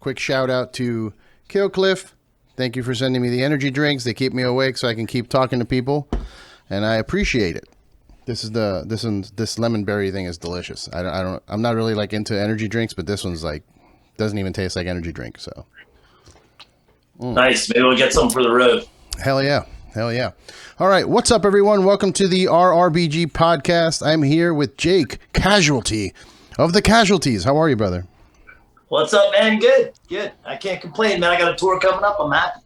quick shout out to Killcliff. Thank you for sending me the energy drinks. They keep me awake so I can keep talking to people, and I appreciate it. This lemon berry thing is delicious. I'm not really like into energy drinks, but this one's like doesn't even taste like energy drink. So nice. Maybe we'll get some for the road. Hell yeah. All right, what's up, everyone? Welcome to the RRBG podcast. I'm here with Jake Casualty of the Casualties. How are you, brother? What's up, man? Good. I can't complain, man. I got a tour coming up. I'm happy.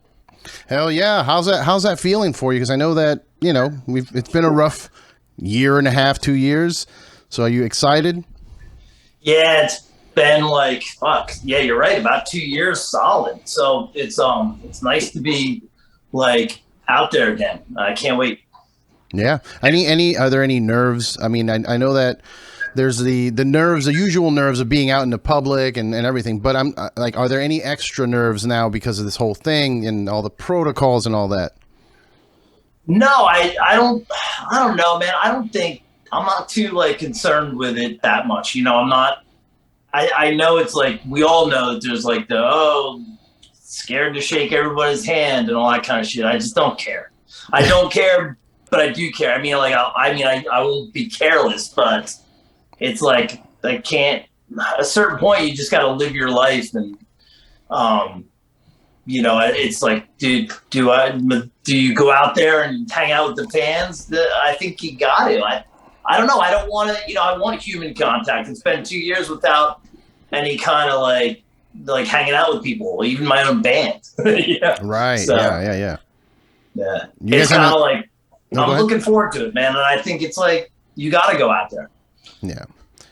Hell yeah. How's that feeling for you? Because I know that, it's been a rough year and a half, 2 years. So are you excited? Yeah, it's been like, fuck. Yeah, you're right. About 2 years solid. So it's nice to be like out there again. I can't wait. Yeah. Are there any nerves? I mean, I know that there's the nerves, the usual nerves of being out in the public and everything, but I'm like, are there any extra nerves now because of this whole thing and all the protocols and all that? No, I don't know, man. I'm not too like concerned with it that much. I'm not, I know it's like, we all know that there's like scared to shake everybody's hand and all that kind of shit. I just don't care. I don't care, but I do care. I mean, like, I won't be careless, but it's like, I can't, at a certain point, you just got to live your life. And, it's like, dude, do you go out there and hang out with the fans? I think you got to. I don't know. I don't want to, I want human contact. It's been 2 years without any kind of like hanging out with people, even my own band. Yeah. Right. So, yeah. It's kind of like, I'm looking forward to it, man. And I think it's like, you got to go out there. Yeah.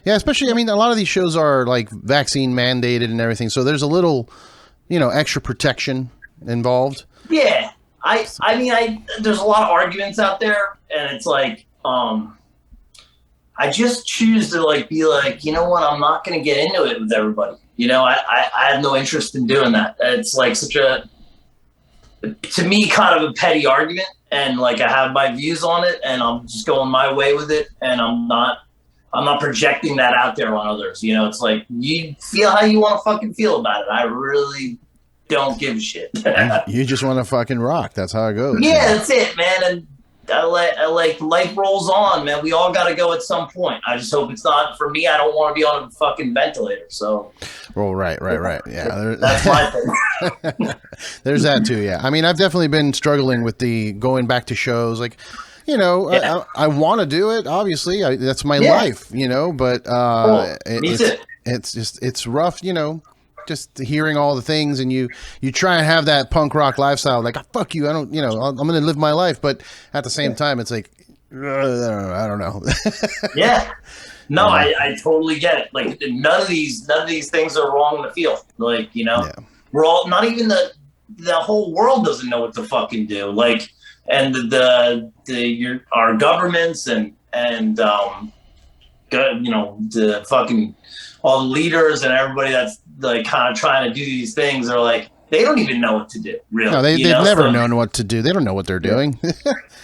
Especially, I mean, a lot of these shows are like vaccine mandated and everything. So there's a little, extra protection involved. Yeah. I mean, there's a lot of arguments out there, and it's like, I just choose to like, be like, you know what? I'm not going to get into it with everybody. I have no interest in doing that. It's like to me, kind of a petty argument. And like, I have my views on it and I'm just going my way with it. And I'm not projecting that out there on others. It's like, you feel how you want to fucking feel about it. I really don't give a shit. You just want to fucking rock. That's how it goes. Yeah, that's it, man. And I like life rolls on, man. We all got to go at some point. I just hope it's not for me. I don't want to be on a fucking ventilator. So. Well, right. Yeah. That's my thing. There's that too. Yeah. I mean, I've definitely been struggling with the going back to shows. Like, I want to do it. Obviously, that's my life. But it's rough. Just hearing all the things, and you try and have that punk rock lifestyle. Like, fuck you. I don't. I'm going to live my life. But at the same time, it's like, I don't know. Yeah. No, I totally get it. Like, none of these things are wrong in the field. Like, we're all, not even the whole world doesn't know what to fucking do. Like, and our governments and the fucking all the leaders and everybody that's like kind of trying to do these things are like, they don't even know what to do. Really, no, they've never known what to do. They don't know what they're doing.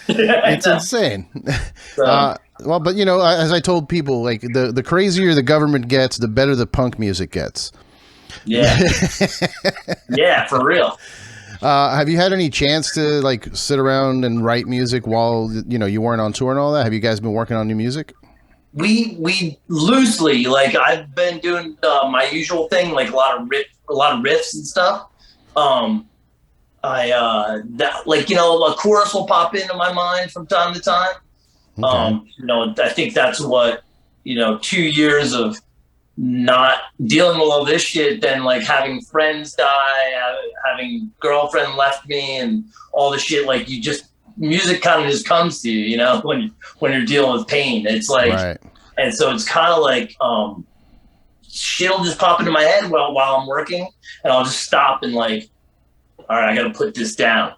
It's insane. So, well, but as I told people, like the crazier the government gets, the better the punk music gets. Yeah. Yeah, for real. Have you had any chance to like sit around and write music while you weren't on tour and all that? Have you guys been working on new music? We loosely, like, I've been doing my usual thing, like a lot of riffs and stuff. A chorus will pop into my mind from time to time. Okay. I think that's what 2 years of not dealing with all this shit, then like having friends die, having girlfriend left me, and all the shit. Like, music kind of just comes to you, when you're dealing with pain. It's like, right. And so it's kind of like shit'll just pop into my head while I'm working, and I'll just stop and like, all right, I got to put this down,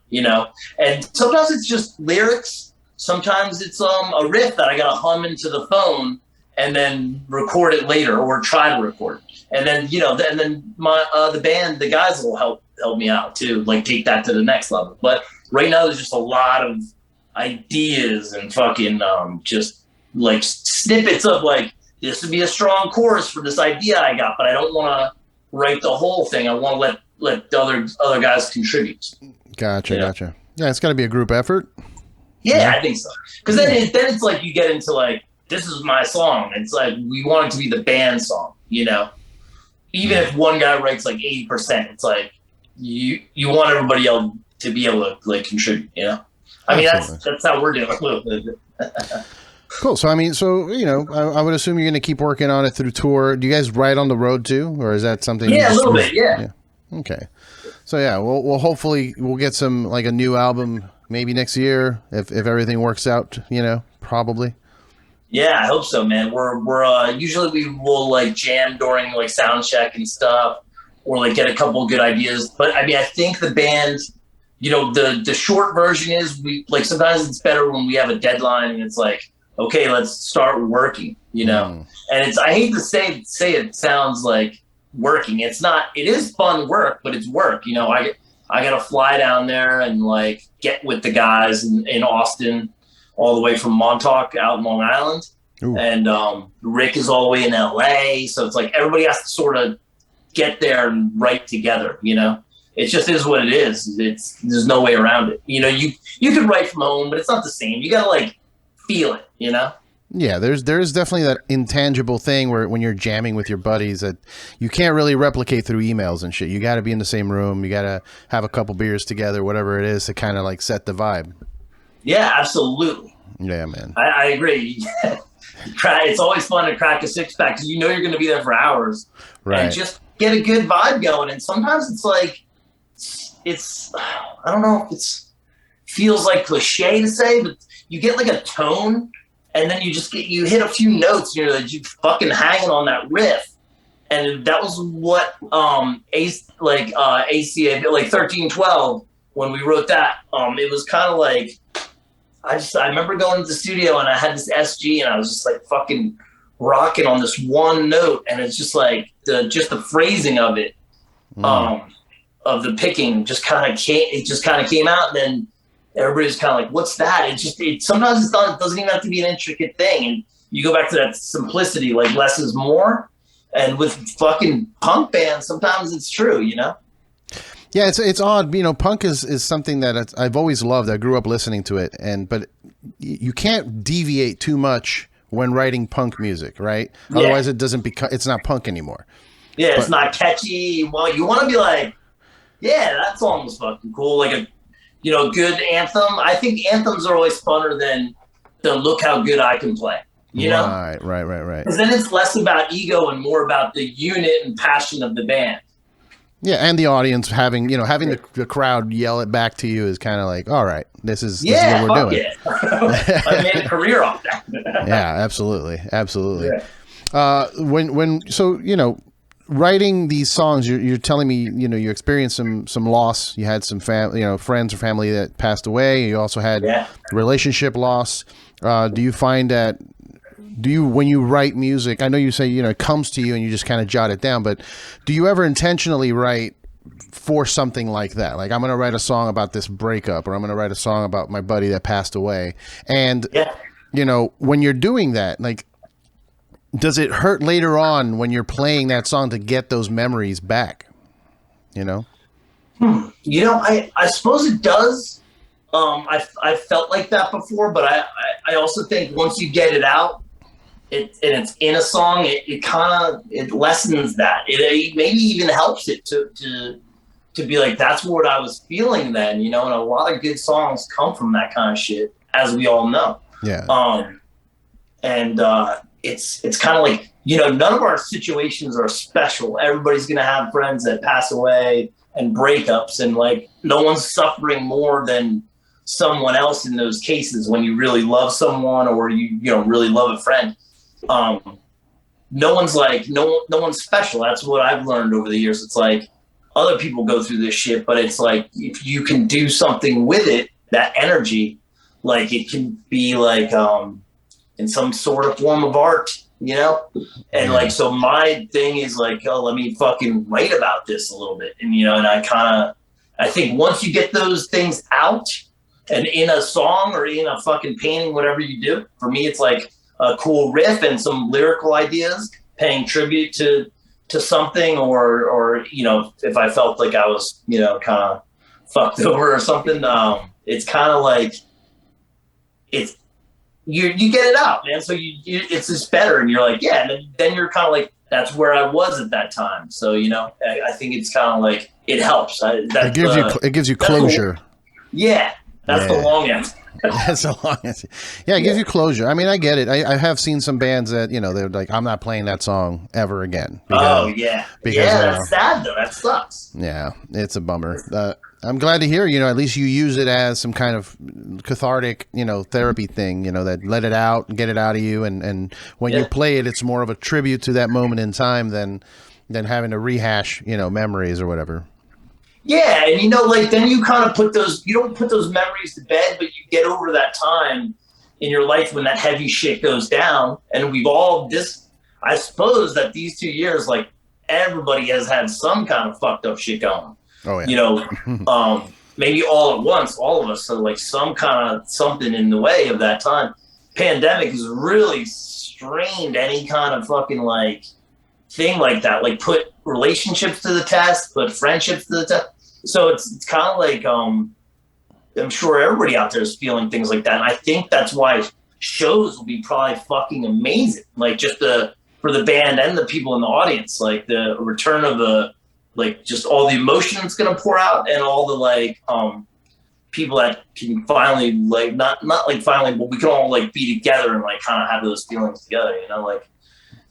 And sometimes it's just lyrics. Sometimes it's a riff that I got to hum into the phone and then record it later, or try to record it. And then, and then my the band, the guys will help me out too, like take that to the next level. But right now there's just a lot of ideas and fucking just like snippets of like, this would be a strong chorus for this idea I got, but I don't want to write the whole thing. I want to let the other guys contribute. Gotcha. Yeah, it's got to be a group effort. Yeah, I think so. Because then it's like you get into like, this is my song. It's like we want it to be the band song, Even if one guy writes like 80%, it's like you want everybody else to be able to like contribute, I mean, that's how we're doing it. Cool. So, I mean, I would assume you're going to keep working on it through tour. Do you guys write on the road too? Or is that something? Yeah, a little bit. Yeah. Okay. So yeah, we'll hopefully we'll get some like a new album maybe next year if everything works out, probably. Yeah, I hope so, man. We're usually we will like jam during like sound check and stuff, or like get a couple of good ideas. But I mean, I think the band, the short version is we like sometimes it's better when we have a deadline and it's like, okay, let's start working, And I hate to say it sounds like working. It's not. It is fun work, but it's work. I got to fly down there and like get with the guys in Austin, all the way from Montauk out in Long Island. Ooh. And Rick is all the way in LA. So it's like everybody has to sort of get there and write together, It just is what it is. There's no way around it. You could write from home, but it's not the same. You got to like feel it, Yeah, there's definitely that intangible thing where when you're jamming with your buddies that you can't really replicate through emails and shit. You got to be in the same room. You got to have a couple beers together, whatever it is, to kind of like set the vibe. Yeah, absolutely. Yeah, man. I agree. It's always fun to crack a six-pack because you're going to be there for hours. Right. And just get a good vibe going. And sometimes it's like, I don't know if feels like cliche to say, but you get like a tone and then you hit a few notes, you're fucking hanging on that riff. And that was what ACA, like 1312, when we wrote that, it was kind of like, I remember going to the studio and I had this SG and I was just like fucking rocking on this one note. And it's just like the phrasing of it, of the picking just kind of came out. And then everybody's kind of like, what's that? Sometimes it doesn't even have to be an intricate thing. And you go back to that simplicity, like less is more. And with fucking punk bands, sometimes it's true, Yeah, it's odd. Punk is something that I've always loved. I grew up listening to it, but you can't deviate too much when writing punk music, right? Yeah. Otherwise, it's not punk anymore. Yeah, it's not catchy. Well, you want to be like, yeah, that song was fucking cool, like a good anthem. I think anthems are always funner than the look how good I can play. Right. Because then it's less about ego and more about the unit and passion of the band. Yeah, and the audience having the crowd yell it back to you is kind of like, all right, this is what we're doing. Yeah. I made a career off that. Yeah, absolutely. Yeah. Writing these songs, you're telling me, you experienced some loss. You had some friends or family that passed away. You also had relationship loss. Do you find that? When you write music, I know you say, it comes to you and you just kind of jot it down, but do you ever intentionally write for something like that? Like, I'm going to write a song about this breakup, or I'm going to write a song about my buddy that passed away. And, when you're doing that, like, does it hurt later on when you're playing that song to get those memories back? I suppose it does. I felt like that before, but I also think once you get it out, and it's in a song, it lessens that. It maybe even helps it to be like, that's what I was feeling then, and a lot of good songs come from that kind of shit, as we all know. Yeah. It's kind of like, none of our situations are special. Everybody's going to have friends that pass away and breakups, and like no one's suffering more than someone else in those cases when you really love someone or you really love a friend. No one's special. That's what I've learned over the years. It's like other people go through this shit, but it's like if you can do something with it, that energy, like it can be like in some sort of form of art, and like, so my thing is like, oh, let me fucking write about this a little bit. And, and I think once you get those things out and in a song or in a fucking painting, whatever you do, for me, it's like a cool riff and some lyrical ideas paying tribute to to something, or if I felt like I was kind of fucked over or something, it's kind of like it's you get it out, man. So it's just better, and you're like, yeah, and then you're kind of like, that's where I was at that time. So I think it's kind of like it helps. It gives you closure. That's the long answer. That's a long answer. Yeah, it gives you closure. I mean, I get it. I have seen some bands that they're like, I'm not playing that song ever again. Because, that's sad though. That sucks. Yeah, it's a bummer. I'm glad to hear, at least you use it as some kind of cathartic, therapy thing, that let it out, get it out of you. And when you play it, it's more of a tribute to that moment in time than having to rehash, memories or whatever. Yeah. And, then you kind of you don't put those memories to bed, but you get over that time in your life when that heavy shit goes down. And we've all I suppose that these 2 years, like, everybody has had some kind of fucked up shit going. Oh, yeah. Maybe all at once, all of us. So like some kind of something in the way of that time. Pandemic has really strained any kind of fucking like thing like that. Like put relationships to the test, put friendships to the test. So it's kind of like I'm sure everybody out there is feeling things like that. And I think that's why shows will be probably fucking amazing. Like just for the band and the people in the audience, like the return of just all the emotion that's going to pour out, and all the like people that can finally like not like finally, but we can all like be together and like kind of have those feelings together, like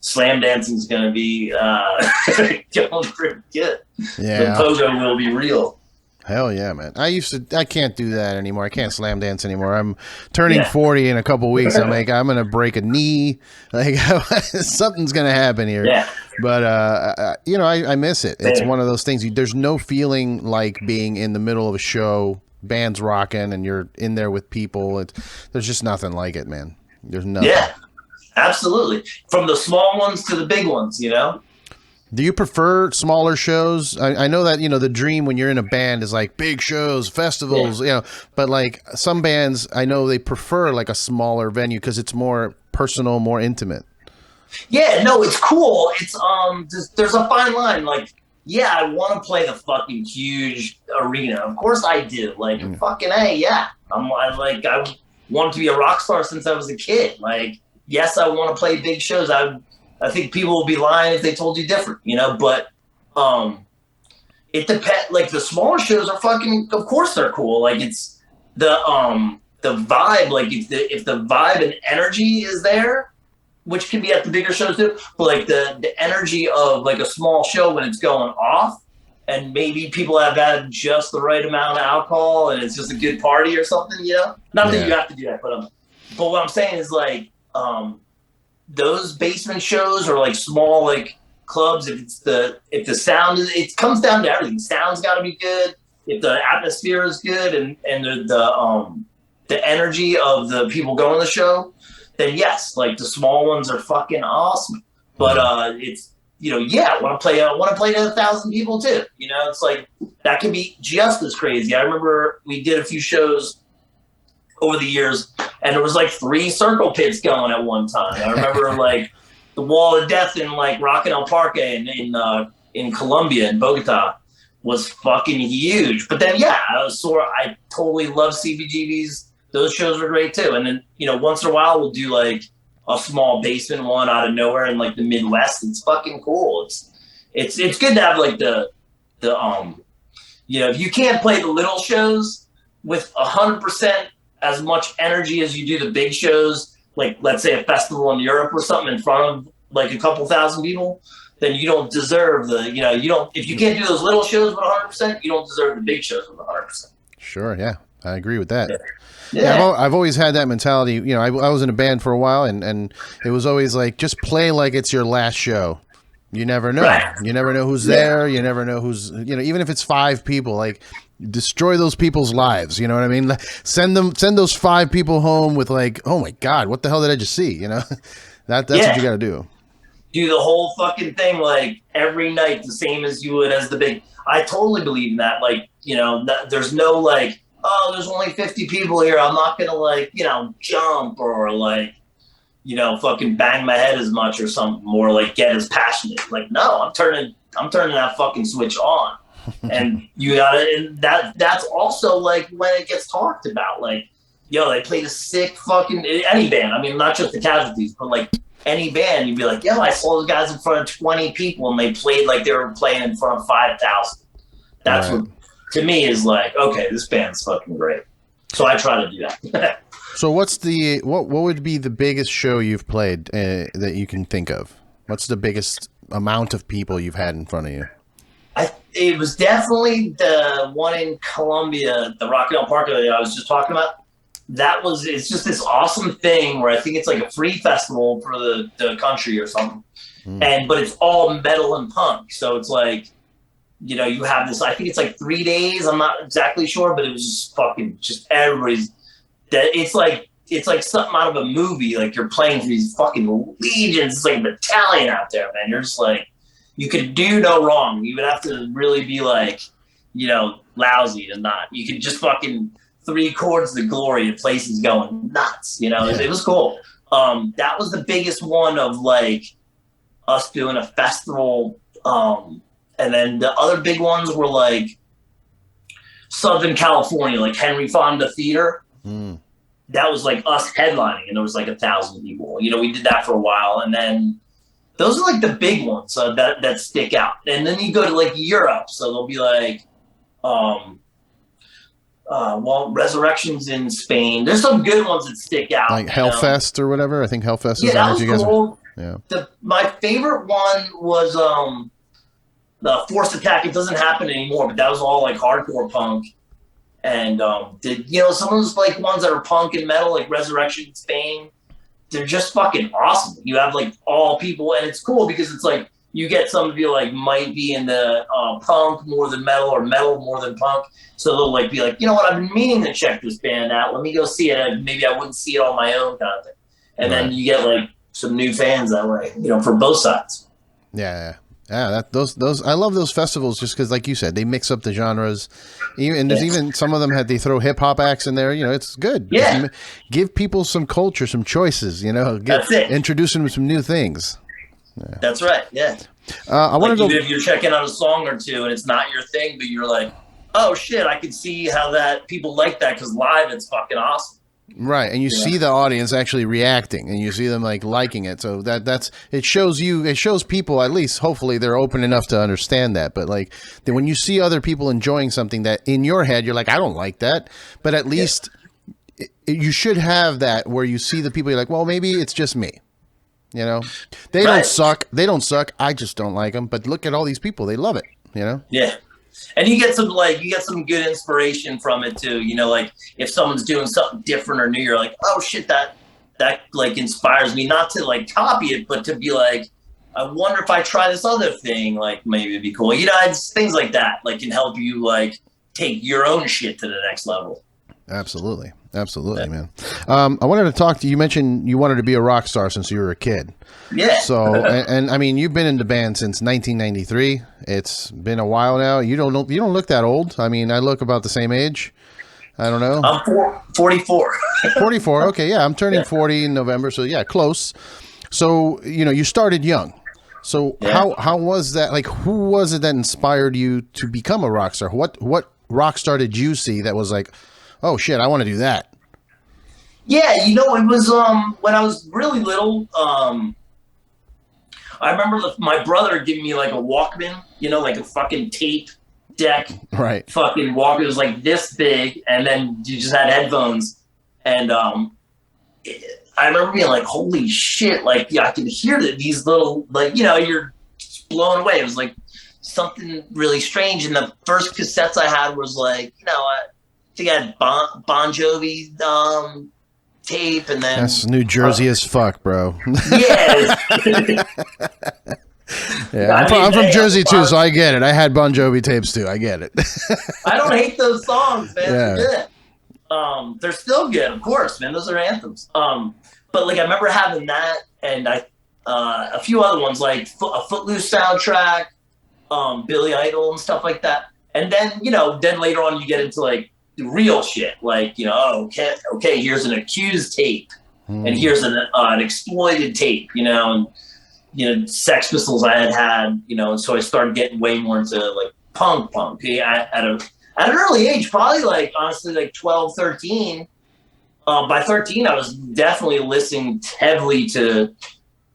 slam dancing is going to be going pretty good. Yeah, the pogo will be real. Hell yeah, man. I can't do that anymore. I can't slam dance anymore. I'm turning 40 in a couple weeks. I'm like, I'm going to break a knee. Like something's going to happen here. Yeah. But, I miss it. It's one of those things. There's no feeling like being in the middle of a show, band's rocking, and you're in there with people. There's just nothing like it, man. There's nothing. Yeah, absolutely. From the small ones to the big ones, Do you prefer smaller shows? I know that, the dream when you're in a band is like big shows, festivals, but like some bands, I know they prefer like a smaller venue because it's more personal, more intimate. Yeah, no, it's cool. It's there's a fine line. Like, yeah, I want to play the fucking huge arena. Of course I do. Like, fucking A, yeah. I wanted to be a rock star since I was a kid. Like, yes, I want to play big shows. I think people will be lying if they told you different, but it depends. Like the smaller shows are fucking, of course they're cool. Like it's the vibe, like if the vibe and energy is there, which can be at the bigger shows too, but like the energy of like a small show when it's going off and maybe people have had just the right amount of alcohol and it's just a good party or something, not that you have to do that, but what I'm saying is like, those basement shows or like small like clubs, if the sound is, it comes down to everything. Sound's got to be good. If the atmosphere is good and the energy of the people going to the show, then yes, like the small ones are fucking awesome. But it's I want to play to 1,000 people too. It's like that can be just as crazy. I remember we did a few shows over the years, and there was like 3 circle pits going at one time. I remember like the Wall of Death in like Rock El Parque in Colombia, in Bogota, was fucking huge. But then I totally love CBGB's. Those shows were great too. And then once in a while we'll do like a small basement one out of nowhere in like the Midwest. It's fucking cool. It's good to have like the if you can't play the little shows with 100% as much energy as you do the big shows, like let's say a festival in Europe or something in front of like a couple thousand people, then you don't deserve if you can't do those little shows with 100%, you don't deserve the big shows with 100%. Sure. Yeah. I agree with that. Yeah. I've always had that mentality. I was in a band for a while and it was always like, just play like it's your last show. You never know. Right. You never know who's there. You never know who's, even if it's 5 people, like destroy those people's lives. You know what I mean? Send those 5 people home with like, oh my God, what the hell did I just see? That's what you got to do. Do the whole fucking thing like every night, the same as you would as the big. I totally believe in that. Like, there's no like, oh, there's only 50 people here. I'm not going to like, jump or like, fucking bang my head as much or something, or like get as passionate. Like, no, I'm turning that fucking switch on. And and that's also like when it gets talked about, like, yo, they played a sick fucking, any band. I mean, not just the Casualties, but like any band, you'd be like, yo, I saw those guys in front of 20 people and they played like they were playing in front of 5,000. That's right. What, to me, is like, okay, this band's fucking great. So I try to do that. So what would be the biggest show you've played that you can think of? What's the biggest amount of people you've had in front of you? It was definitely the one in Columbia, the Rockdale Park that I was just talking about. It's just this awesome thing where I think it's like a free festival for the country or something. But it's all metal and punk. So it's like, you have this, I think it's like 3 days. I'm not exactly sure, but it was just fucking, just everybody's, it's like something out of a movie. Like you're playing for these fucking legions. It's like a battalion out there, man. You're just like, you could do no wrong. You would have to really be like, lousy to not. You could just fucking 3 chords to glory. The place is going nuts. It was cool. That was the biggest one of like us doing a festival. And then the other big ones were like Southern California, like Henry Fonda Theater. That was like us headlining, and there was like 1,000 people. We did that for a while, and then those are like the big ones that stick out. And then you go to like Europe, so they'll be like, Resurrection's in Spain. There's some good ones that stick out, like Hellfest or whatever. I think Hellfest. Yeah, that was cool. Yeah. My favorite one was the Forced Attack. It doesn't happen anymore, but that was all like hardcore punk. And some of those like ones that are punk and metal, like Resurrection in Spain, they're just fucking awesome. You have like all people, and it's cool because it's like you get some of you like might be in the punk more than metal, or metal more than punk. So they'll like be like, you know what, I've been meaning to check this band out. Let me go see it. And maybe I wouldn't see it on my own kind of thing. And then you get like some new fans that way, for both sides. Yeah. Yeah, those I love those festivals just because, like you said, they mix up the genres, and there's even some of them they throw hip hop acts in there. It's good. Yeah, give people some culture, some choices. That's it. Introduce them to some new things. Yeah. That's right. Yeah. I want to go. Even if you're checking out a song or two and it's not your thing, but you're like, oh shit, I can see how that people like that because live it's fucking awesome. Right, and you see the audience actually reacting, and you see them like liking it. So it shows people, at least hopefully they're open enough to understand that. But like when you see other people enjoying something that in your head you're like, I don't like that, but at least you should have that where you see the people, you're like, well, maybe it's just me. They don't suck. I just don't like them. But look at all these people; they love it. Yeah. And you get some good inspiration from it too. Like if someone's doing something different or new, you're like, oh shit, that like inspires me not to like copy it, but to be like, I wonder if I try this other thing, like maybe it'd be cool. It's things like that, like can help you like take your own shit to the next level. Absolutely, man. I wanted to talk to you. You mentioned you wanted to be a rock star since you were a kid. Yeah. So, and I mean, you've been in the band since 1993. It's been a while now. You don't look that old. I mean, I look about the same age. I don't know. I'm 44. 44. Okay, yeah, I'm turning 40 in November. So yeah, close. So you started young. So how was that? Like, who was it that inspired you to become a rock star? What rock star did you see that was like, oh shit, I want to do that? Yeah, it was when I was really little. I remember my brother giving me like a Walkman, like a fucking tape deck. Right. Fucking Walkman. It was like this big, and then you just had headphones. And I remember being like, holy shit, like, yeah, I can hear these little, like, you're blown away. It was like something really strange. And the first cassettes I had was like, I think I had Bon Jovi tape, and then that's New Jersey as fuck, bro. Yeah. Yeah, I'm from Jersey too, so I get it. I had Bon Jovi tapes too. I get it. I don't hate those songs, man. They're good. They're still good, of course, man. Those are anthems. But like I remember having that, and a few other ones like a Footloose soundtrack, Billy Idol and stuff like that. And then then later on you get into like the real shit, like okay, here's an Accused tape, and here's an exploited tape, and Sex Pistols I had, and so I started getting way more into like punk. Yeah, at an early age, probably like honestly like 12, 13. By 13, I was definitely listening heavily to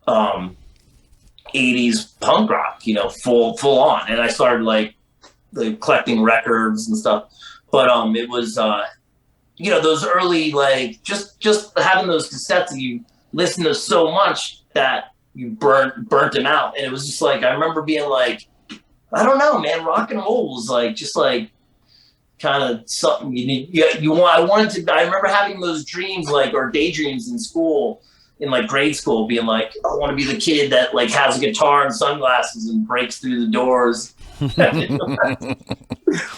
80s punk rock, full on, and I started like collecting records and stuff. But it was those early like just having those cassettes that you listen to so much that you burnt them out, and it was just like I remember being like, I don't know, man, rock and roll was like just like kind of something you need. I wanted to. I remember having those dreams like or daydreams in school, in like grade school, being like, I want to be the kid that like has a guitar and sunglasses and breaks through the doors.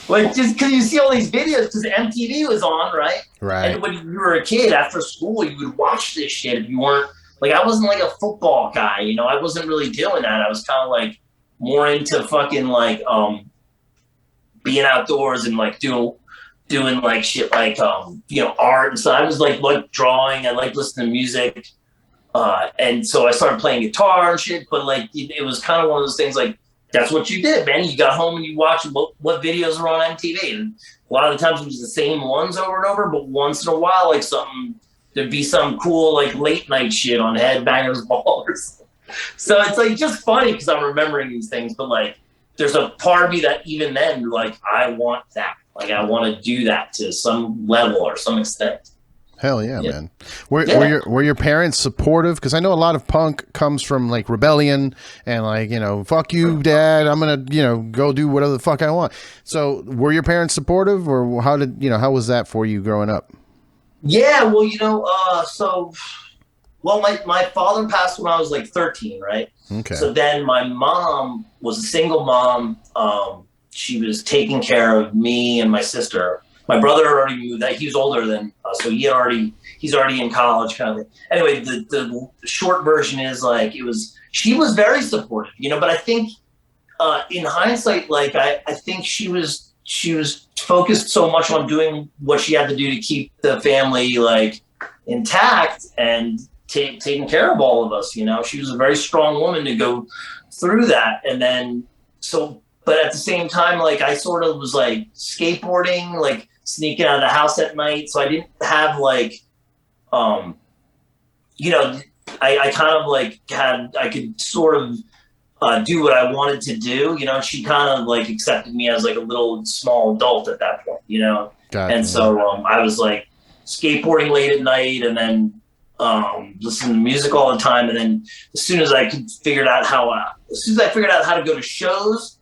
Like just because you see all these videos because MTV was on, right? And when you were a kid after school, you would watch this shit. If you weren't like, I wasn't like a football guy, I wasn't really doing that. I was kind of like more into fucking like being outdoors and like doing like shit like art and stuff. I was like drawing. I like listening to music, and so I started playing guitar and shit. But like it was kind of one of those things like. That's what you did, man. You got home and you watched what videos were on MTV. And a lot of the times it was the same ones over and over, but once in a while, like there'd be some cool, like late night shit on Headbangers Ball or something. So it's like just funny because I'm remembering these things, but like there's a part of me that even then, like, I want that. Like I want to do that to some level or some extent. Hell yeah, man. Were your parents supportive? Because I know a lot of punk comes from like rebellion and like, fuck you, dad. I'm going to, go do whatever the fuck I want. So were your parents supportive or how was that for you growing up? Yeah, well, my father passed when I was like 13, right? Okay. So then my mom was a single mom. She was taking care of me and my sister. My brother already moved. That he was older than us, so he's already in college, kind of thing. Anyway, the short version is like she was very supportive, but I think in hindsight, like I think she was focused so much on doing what she had to do to keep the family like intact and taking care of all of us. She was a very strong woman to go through that, and then but at the same time, like I sort of was like skateboarding, like sneaking out of the house at night. So I didn't have like, I kind of like I could sort of do what I wanted to do. She kind of like accepted me as like a little small adult at that point, Gotcha. And so I was like skateboarding late at night and then listening to music all the time. And then as soon as I figured out how to go to shows,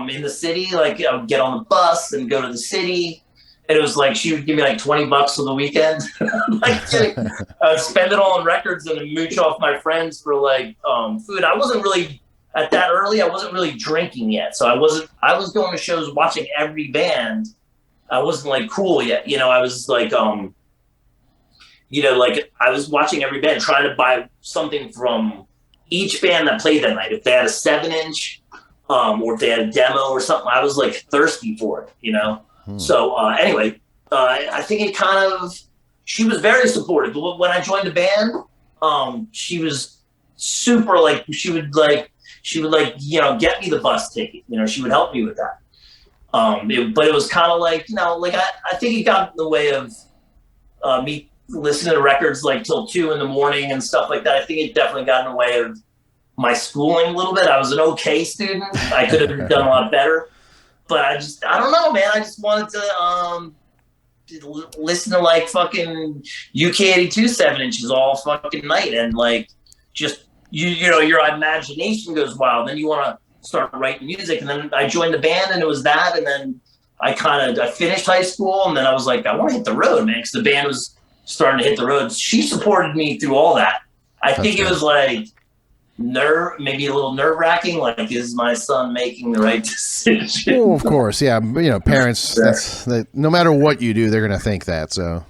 in the city, like I would get on the bus and go to the city, and it was like she would give me like $20 for the weekend. Like I would spend it all on records and then mooch off my friends for like food. I wasn't really at that early. I wasn't really drinking yet, so I was going to shows, watching every band. I wasn't like cool yet, I was like like I was watching every band, trying to buy something from each band that played that night. If they had a 7-inch. Or if they had a demo or something, I was like thirsty for it, So anyway, I think it she was very supportive. But when I joined the band, she was super like, she would get me the bus ticket. She would help me with that. But it was kind of like, I think it got in the way of me listening to records like till 2 a.m. and stuff like that. I think it definitely got in the way of my schooling a little bit. I was an okay student. I could have done a lot better, but I don't know, man. I just wanted to listen to like fucking UK82 7-inches all fucking night, and like just your imagination goes wild. Then you want to start writing music, and then I joined the band, and it was that, and then I finished high school, and then I was like, I want to hit the road, man, because the band was starting to hit the road. She supported me through all that. I think it was like maybe a little nerve-wracking, like, is my son making the right decision? Well, of course, yeah. Parents, no matter what you do, they're going to think that, so.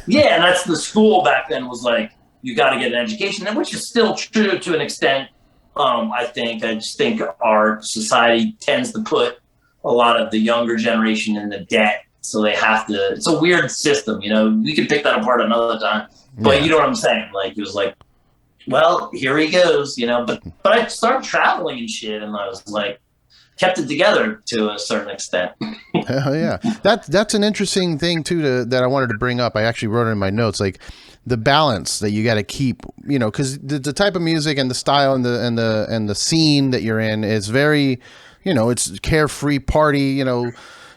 Yeah, and that's the school back then was like, you got to get an education, which is still true to an extent. I just think our society tends to put a lot of the younger generation in the debt, so they have to. It's a weird system, we can pick that apart another time. But you know what I'm saying? Like, it was like, well, here he goes, you know. But I started traveling and shit, and I was like, kept it together to a certain extent. Hell yeah. That's an interesting thing too that I wanted to bring up. I actually wrote it in my notes, like the balance that you got to keep, you know, because the type of music and the style and the scene that you're in is very, you know, it's carefree party, you know.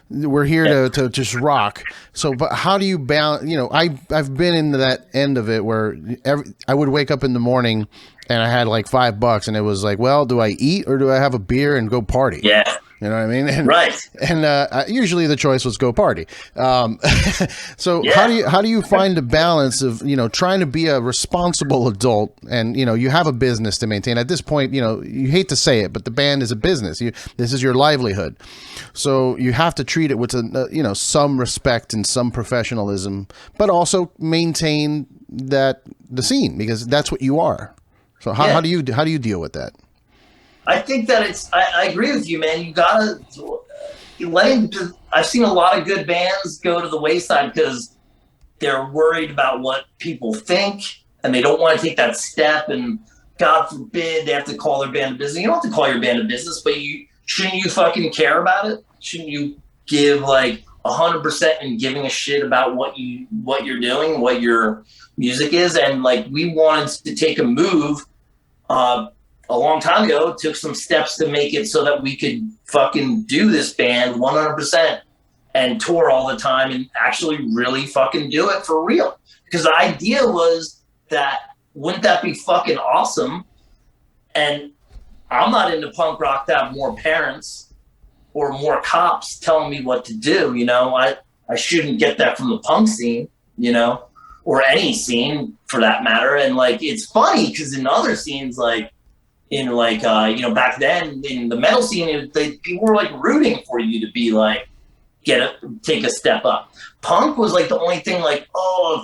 We're here to just rock. So, but how do you balance? You know, I've been into that end of it where I would wake up in the morning and I had like $5 and it was like, well, do I eat or do I have a beer and go party? Yeah. You know what I mean? And, right. And usually the choice was go party. So how do you find a balance of, you know, trying to be a responsible adult and, you know, you have a business to maintain at this point, you know, you hate to say it, but the band is a business. This is your livelihood. So you have to treat it with, you know, some respect and some professionalism, but also maintain the scene because that's what you are. So how do you deal with that? I think that I agree with you, man. You gotta I've seen a lot of good bands go to the wayside because they're worried about what people think and they don't want to take that step. And God forbid they have to call their band a business. You don't have to call your band a business, but shouldn't you fucking care about it? Shouldn't you give like 100% in giving a shit about what you're doing, what your music is? And like, we wanted to take a move, a long time ago, took some steps to make it so that we could fucking do this band 100% and tour all the time and actually really fucking do it for real. Because the idea was that, wouldn't that be fucking awesome? And I'm not into punk rock to have more parents or more cops telling me what to do. You know, I shouldn't get that from the punk scene, you know, or any scene for that matter. And like, it's funny because in other scenes, like, in like, you know, back then in the metal scene, people were like rooting for you to be like, take a step up. Punk was like the only thing like,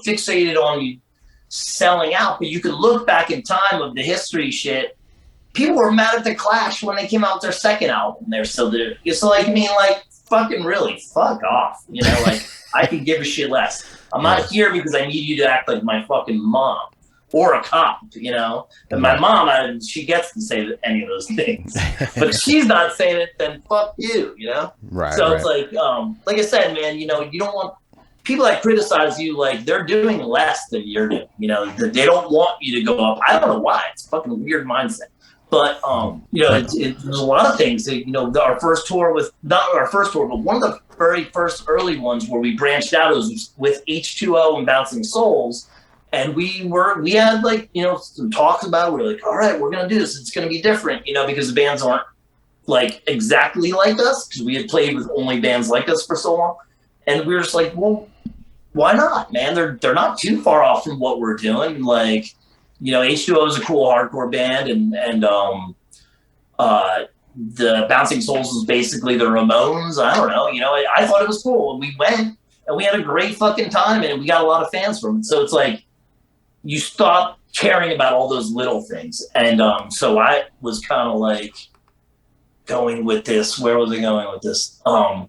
fixated on you selling out. But you could look back in time of the history shit. People were mad at the Clash when they came out with their second album. They're still there. So like, I mean, like, fucking really, fuck off. You know, like, I could give a shit less. I'm not here because I need you to act like my fucking mom. Or a cop, you know. And my mom, she gets to say any of those things, but if she's not saying it, then fuck you, you know. Right. So it's like I said, man, you know, you don't want people that criticize you like they're doing less than you're doing. You know, they don't want you to go up. I don't know why. It's a fucking weird mindset. But you know, there's a lot of things. That, you know, our first tour not our first tour, but one of the very first early ones where we branched out was with H2O and Bouncing Souls. And we had like, you know, some talks about it. We were like, all right, we're going to do this. It's going to be different, you know, because the bands aren't like exactly like us because we had played with only bands like us for so long. And we were just like, well, why not, man? They're not too far off from what we're doing. Like, you know, H2O is a cool hardcore band and the Bouncing Souls is basically the Ramones. I don't know, you know, I thought it was cool. And we went and we had a great fucking time and we got a lot of fans from it. So it's like, you stop caring about all those little things. And so I was kind of like going with this. Where was I going with this? Well,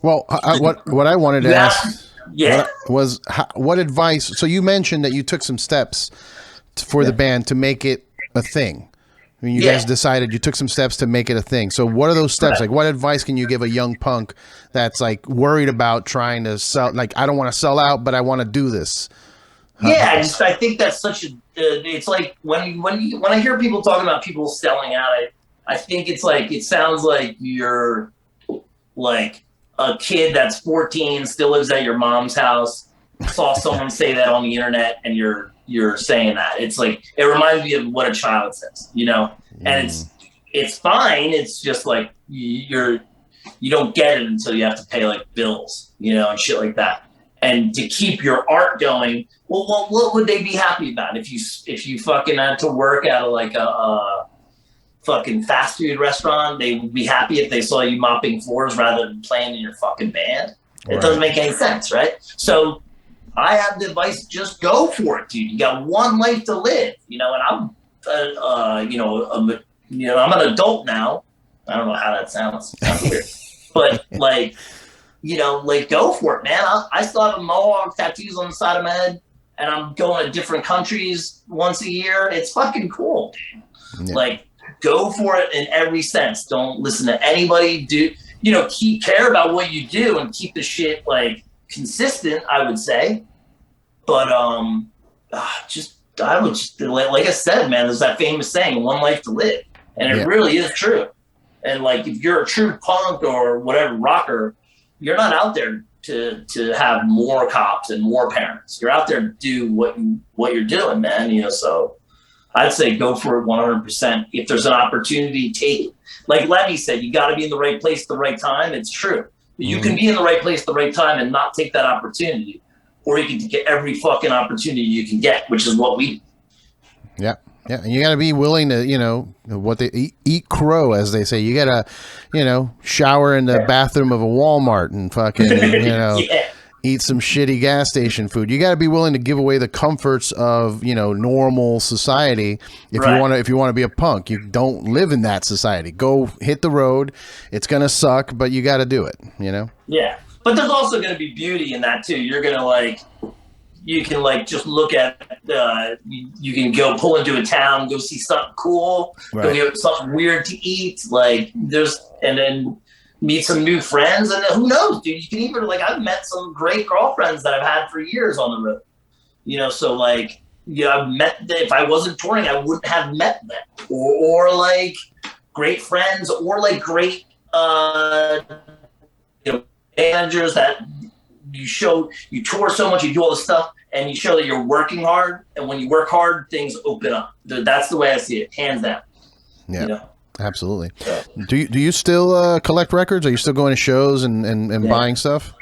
what I wanted to ask was what advice? So you mentioned that you took some steps for the band to make it a thing. I mean, you guys decided you took some steps to make it a thing. So what are those steps? Like, what advice can you give a young punk that's like worried about trying to sell? Like, I don't want to sell out, but I want to do this. Yeah, I think that's such a. It's like when I hear people talking about people selling out, I think it's like it sounds like you're like a kid that's 14, still lives at your mom's house, saw someone say that on the internet, and you're saying that. It's like it reminds me of what a child says, you know. And it's fine. It's just like you don't get it until you have to pay like bills, you know, and shit like that. And to keep your art going, well, what would they be happy about if you fucking had to work at a fucking fast food restaurant? They would be happy if they saw you mopping floors rather than playing in your fucking band. It doesn't make any sense, right? So I have the advice: just go for it, dude. You got one life to live, you know. And I'm, I'm an adult now. I don't know how that sounds. Sounds weird, but like. You know, like, go for it, man. I still have a mohawk tattoos on the side of my head, and I'm going to different countries once a year. It's fucking cool, dude. Yeah. Like, go for it in every sense. Don't listen to anybody. Care about what you do and keep the shit like consistent, I would say. But I would just, like I said, man, there's that famous saying, one life to live. And it really is true. And like, if you're a true punk or whatever rocker, you're not out there to have more cops and more parents. You're out there to do what you're doing, man. So I'd say go for it 100%. If there's an opportunity, take it. Like Lemmy said, you got to be in the right place at the right time. It's true. You can be in the right place at the right time and not take that opportunity. Or you can get every fucking opportunity you can get, which is what we do. Yeah. Yeah. And you got to be willing to, what they eat crow, as they say. You got to, shower in the bathroom of a Walmart and fucking, eat some shitty gas station food. You got to be willing to give away the comforts of, normal society. If you want to be a punk, you don't live in that society. Go hit the road. It's going to suck, but you got to do it, Yeah. But there's also going to be beauty in that too. You're going to you can just look at, you can go pull into a town, go see something cool, go get something weird to eat. And then meet some new friends. And who knows, dude, you can even, I've met some great girlfriends that I've had for years on the road, so I've met, if I wasn't touring, I wouldn't have met them or great friends or great, managers that you tour so much, you do all this stuff, and you show that you're working hard. And when you work hard, things open up. That's the way I see it, hands down. Yeah, absolutely. So, do you still collect records? Are you still going to shows and buying stuff?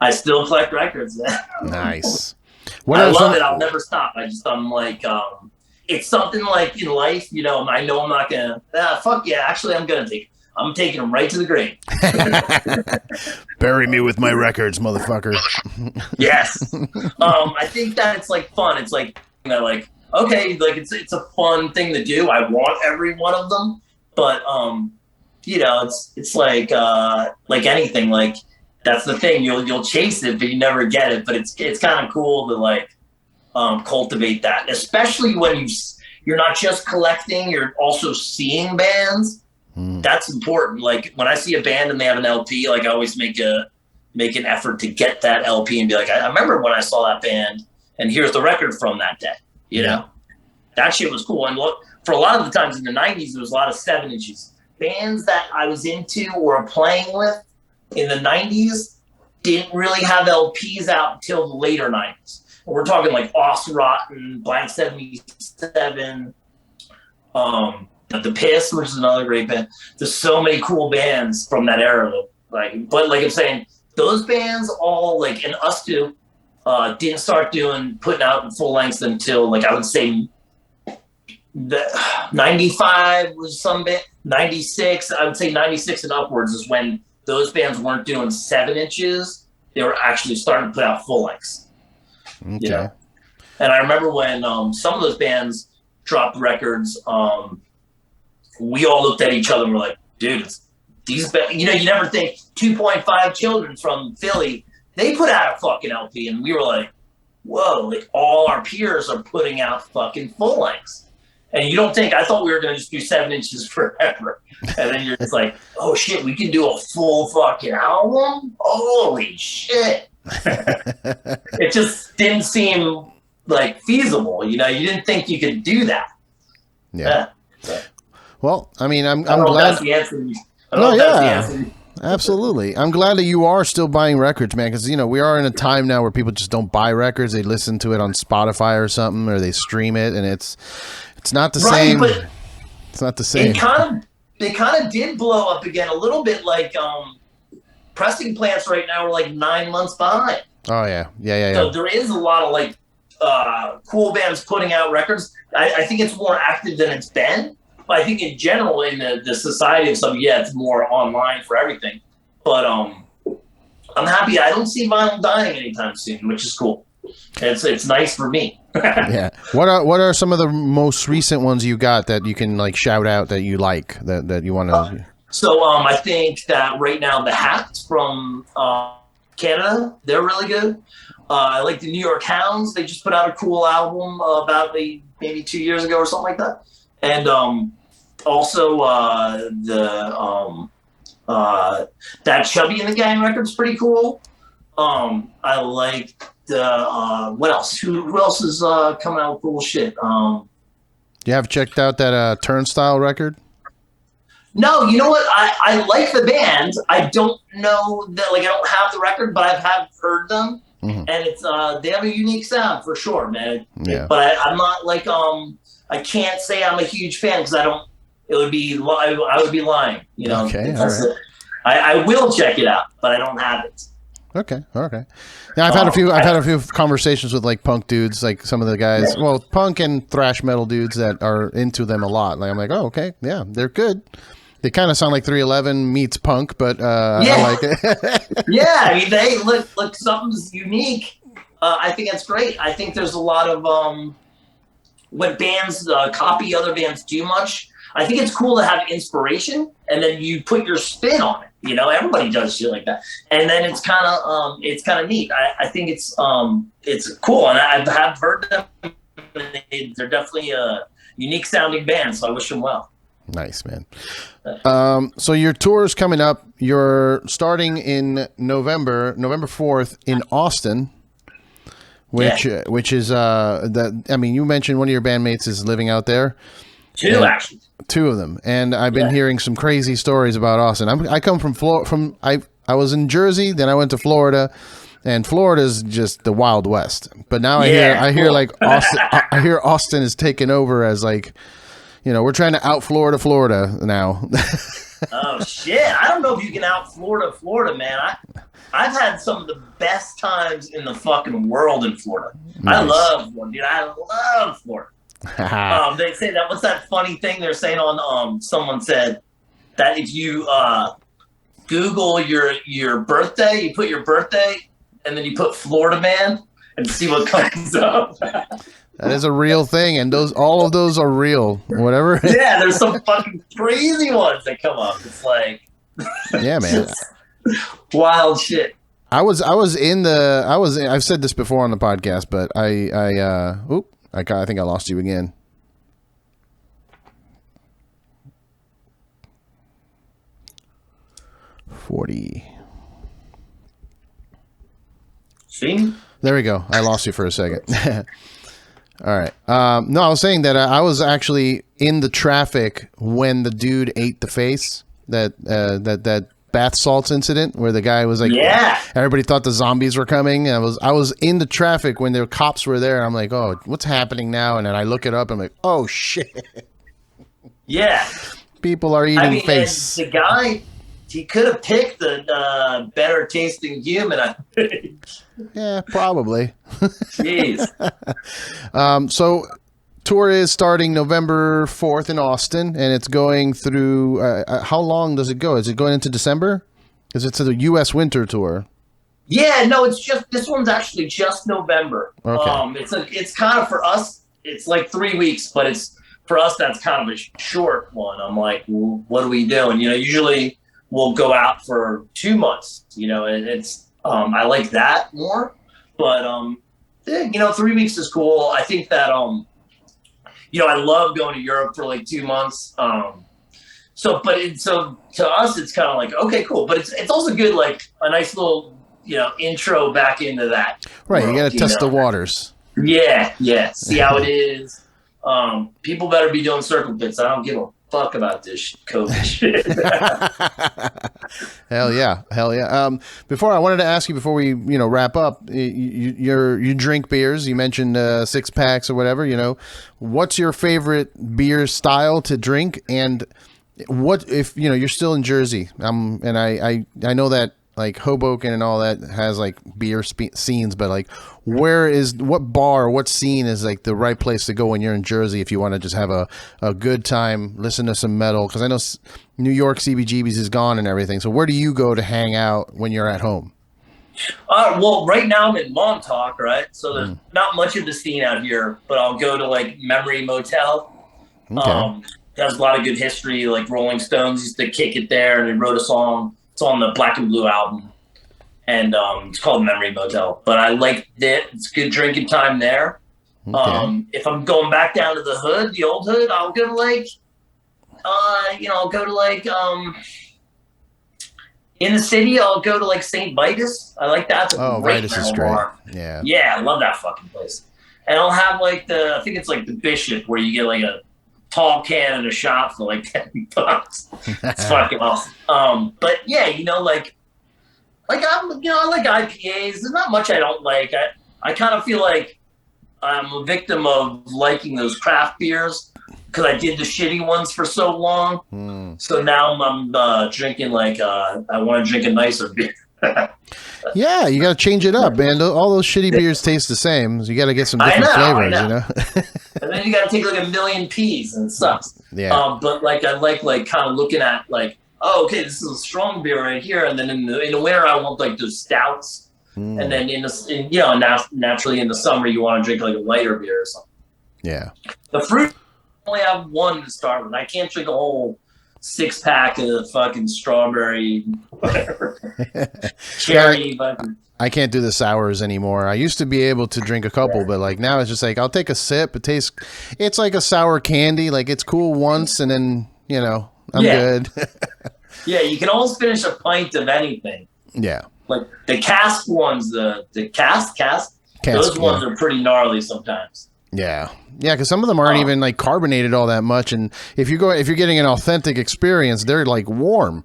I still collect records. Nice. I love it. I'll never stop. I'm it's something like in life, I know I'm not gonna. Fuck yeah! Actually, I'm gonna take it. I'm taking them right to the grave. Bury me with my records, motherfucker. Yes. I think that it's fun. It's okay, it's a fun thing to do. I want every one of them, but it's like anything. That's the thing. You'll chase it, but you never get it. But it's kind of cool to cultivate that, especially when you're not just collecting, you're also seeing bands. That's important. When I see a band and they have an LP, I always make an effort to get that LP and be like, I remember when I saw that band, and here's the record from that day. That shit was cool. And for a lot of the times in the 90s, there was a lot of 7 inches. Bands that I was into or playing with in the 90s didn't really have LPs out until the later 90s. And we're talking Rotten, Blank 77, The Piss, which is another great band. There's so many cool bands from that era. But I'm saying, those bands all and us too didn't start putting out full lengths until I would say 95 was some band. 96, I would say 96 and upwards is when those bands weren't doing 7 inches. They were actually starting to put out full lengths. Okay. And I remember when some of those bands dropped records. We all looked at each other and were like, dude, these you never think 2.5 Children from Philly, they put out a fucking LP, and we were like, whoa, all our peers are putting out fucking full lengths. And you don't think, I thought we were going to just do 7 inches forever. And then you're just like, oh shit, we can do a full fucking album? Holy shit. It just didn't seem feasible. You didn't think you could do that. Yeah. Well, I mean, I'm glad. glad. That's the answer. Absolutely. I'm glad that you are still buying records, man, because we are in a time now where people just don't buy records. They listen to it on Spotify or something, or they stream it, and it's not the same. But it's not the same. They kind of did blow up again a little bit. Pressing plants right now are 9 months behind. Oh yeah. So there is a lot of cool bands putting out records. I think it's more active than it's been. But I think in general, in the society of stuff, it's more online for everything. But I'm happy. I don't see vinyl dying anytime soon, which is cool. It's nice for me. Yeah. What are some of the most recent ones you got that you can shout out that you like that you want to? So I think that right now the Hat from Canada. They're really good. I like the New York Hounds. They just put out a cool album about maybe 2 years ago or something like that. And also that Chubby and the Gang record's pretty cool. I like the what else? Who else is coming out with cool shit? You have checked out that Turnstile record? No, you know what? I like the band. I don't know that, like, I don't have the record, but I've heard them, and it's they have a unique sound for sure, man. Yeah. But I'm not like I can't say I'm a huge fan because I don't. It would be I would be lying, you know. Okay, all right. I will check it out, but I don't have it. Okay. Now I've had a few conversations with like punk dudes, like some of the guys, well, punk and thrash metal dudes that are into them a lot. Like I'm like, oh, okay, yeah, they're good. They kind of sound like 311 meets punk, but I like it. Yeah, I mean, they look something's unique. I think that's great. I think there's a lot of when bands copy other bands too much. I think it's cool to have inspiration and then you put your spin on it. You know, everybody does shit like that, and then it's kind of neat. I think it's cool, and I have heard them. They're definitely a unique sounding band, so I wish them well. Nice, man. So your tour is coming up. You're starting in November 4th in Austin, which is that. I mean, you mentioned one of your bandmates is living out there. Actually. Two of them, and I've been hearing some crazy stories about Austin. I come from Florida. I was in Jersey, then I went to Florida, and Florida's just the Wild West. But now I hear like Austin. I hear Austin is taking over as like, you know, we're trying to out Florida now. Oh shit! I don't know if you can out Florida, man. I've had some of the best times in the fucking world in Florida. Nice. I love Florida, dude. I love Florida. They say that. What's that funny thing they're saying on? Someone said that if you Google your birthday, you put your birthday, and then you put Florida man, and see what comes up. That is a real thing, and all of those are real. Whatever. Yeah, there's some fucking crazy ones that come up. It's like, yeah, man, wild shit. I've said this before on the podcast, but I think I lost you again. $40. See? There we go. I lost you for a second. All right. No, I was saying that I was actually in the traffic when the dude ate the face. That bath salts incident where the guy was like, everybody thought the zombies were coming. I was in the traffic when the cops were there. I'm like, oh, what's happening now? And then I look it up. I'm like, oh shit. Yeah. People are eating face. The guy, he could have picked the better tasting human, I think. Yeah, probably. Jeez. So tour is starting November 4th in Austin, and it's going through. How long does it go? Is it going into December? Because it's a U.S. winter tour. Yeah, no, it's just this one's actually just November. Okay. It's kind of for us. It's like 3 weeks, but it's for us. That's kind of a short one. I'm like, well, what are we doing? You know, usually we'll go out for 2 months. You know, and it's I like that more, but you know, 3 weeks is cool. I think that you know, I love going to Europe for like 2 months. So to us, it's kind of like, okay, cool. But it's also good, like a nice little, you know, intro back into that. Right. You got to test the waters. Yeah. See how it is. People better be doing circle pits. I don't give a fuck about this COVID shit. Hell yeah. Before I wanted to ask you before we, you know, wrap up, you drink beers. You mentioned 6 packs or whatever, you know, what's your favorite beer style to drink? And what if, you know, you're still in Jersey? And I know that like Hoboken and all that has like beer scenes, but like what bar or what scene is like the right place to go when you're in Jersey if you want to just have a good time, listen to some metal? Because I know New York CBGB's is gone and everything. So where do you go to hang out when you're at home? Well, right now I'm in Montauk, right? So there's not much of the scene out here, but I'll go to like Memory Motel. Okay. Has a lot of good history. Like Rolling Stones used to kick it there, and they wrote a song. It's on the Black and Blue album. and it's called Memory Motel. But I like it. It's good drinking time there. Okay. If I'm going back down to the hood, the old hood, I'll go to like, I'll go to like, in the city, I'll go to like St. Vitus. I like that. It's a great Vitus is metal great. bar. Yeah. Yeah, I love that fucking place. And I'll have like I think it's like the Bishop, where you get like a tall can and a shot for like $10. It's fucking awesome. But yeah, I like IPAs. There's not much I don't like. I kind of feel like I'm a victim of liking those craft beers because I did the shitty ones for so long. So now I'm drinking like I want to drink a nicer beer. Yeah, you got to change it up, man. All those shitty beers taste the same. So you got to get some different flavors, you know? And then you got to take like a million P's, and it sucks. Yeah. But like I like kind of looking at like, oh, okay, this is a strong beer right here, and then in the winter I want like those stouts, and then naturally in the summer you want to drink like a lighter beer or something. Yeah. The fruit I only have one to start with. I can't drink a whole 6-pack of fucking strawberry, whatever, cherry. I can't do the sours anymore. I used to be able to drink a couple, but like now it's just like I'll take a sip. It's like a sour candy. Like it's cool once, and then I'm good. Yeah, you can almost finish a pint of anything. Yeah. Like the cask ones, the cask, those ones are pretty gnarly sometimes. Yeah. Yeah, because some of them aren't even like carbonated all that much, and if you're getting an authentic experience, they're like warm.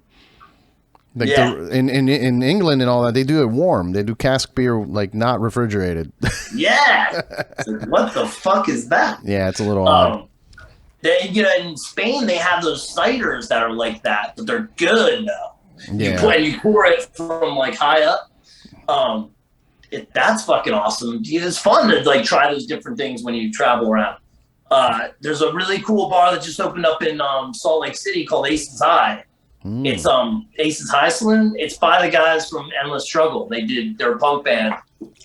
Like in England and all that, they do it warm. They do cask beer like not refrigerated. Yeah. Like, what the fuck is that? Yeah, it's a little odd. In Spain they have those ciders that are like that, but they're good though. Yeah. You pour it from like high up. That's fucking awesome. It's fun to like try those different things when you travel around. There's a really cool bar that just opened up in Salt Lake City called Aces High. It's Aces Highland. It's by the guys from Endless Struggle. They're a punk band,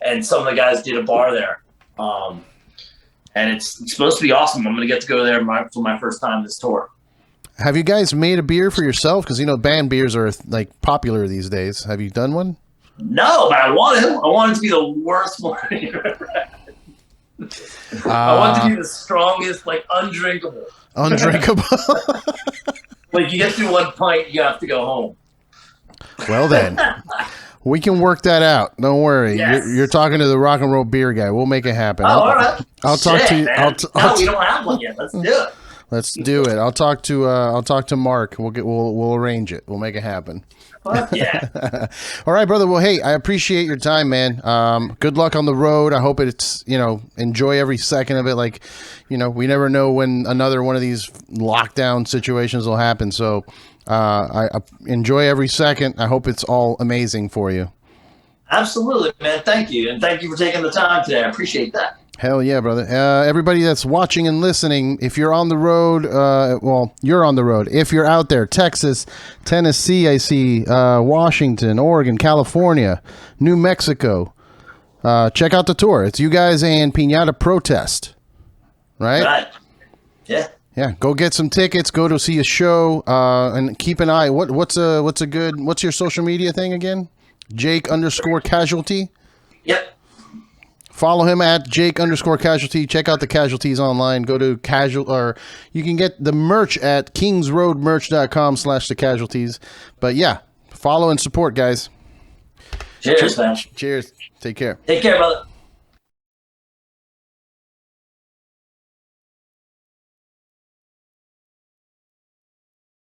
and some of the guys did a bar there. And it's supposed to be awesome. I'm gonna get to go there for my first time this tour. Have you guys made a beer for yourself? Because band beers are like popular these days. Have you done one? No, but I want to. I want it to be the worst one you've ever had. I want it to be the strongest, like undrinkable. Undrinkable. Like you get through one pint, you have to go home. Well then, we can work that out. Don't worry. Yes. You're talking to the rock and roll beer guy. We'll make it happen. All right. I'll talk to you. No, we don't have one yet. Let's do it. Let's do it. I'll talk to Mark. We'll arrange it. We'll make it happen. Fuck yeah. All right, brother. Well, hey, I appreciate your time, man. Good luck on the road. I hope it's, enjoy every second of it. Like, we never know when another one of these lockdown situations will happen. So, I enjoy every second. I hope it's all amazing for you. Absolutely, man. Thank you. And thank you for taking the time today. I appreciate that. Hell yeah, brother. Everybody that's watching and listening, if you're on the road, you're on the road. If you're out there, Texas, Tennessee, I see, Washington, Oregon, California, New Mexico, check out the tour. It's you guys and Piñata Protest, right? Right. Yeah. Yeah, go get some tickets, go to see a show, and keep an eye. What's your social media thing again? Jake_Casualty? Yep. Follow him at Jake_Casualty. Check out the Casualties online. Go to or you can get the merch at kingsroadmerch.com/thecasualties. But yeah, follow and support, guys. Cheers, man. Cheers. Take care. Take care, brother.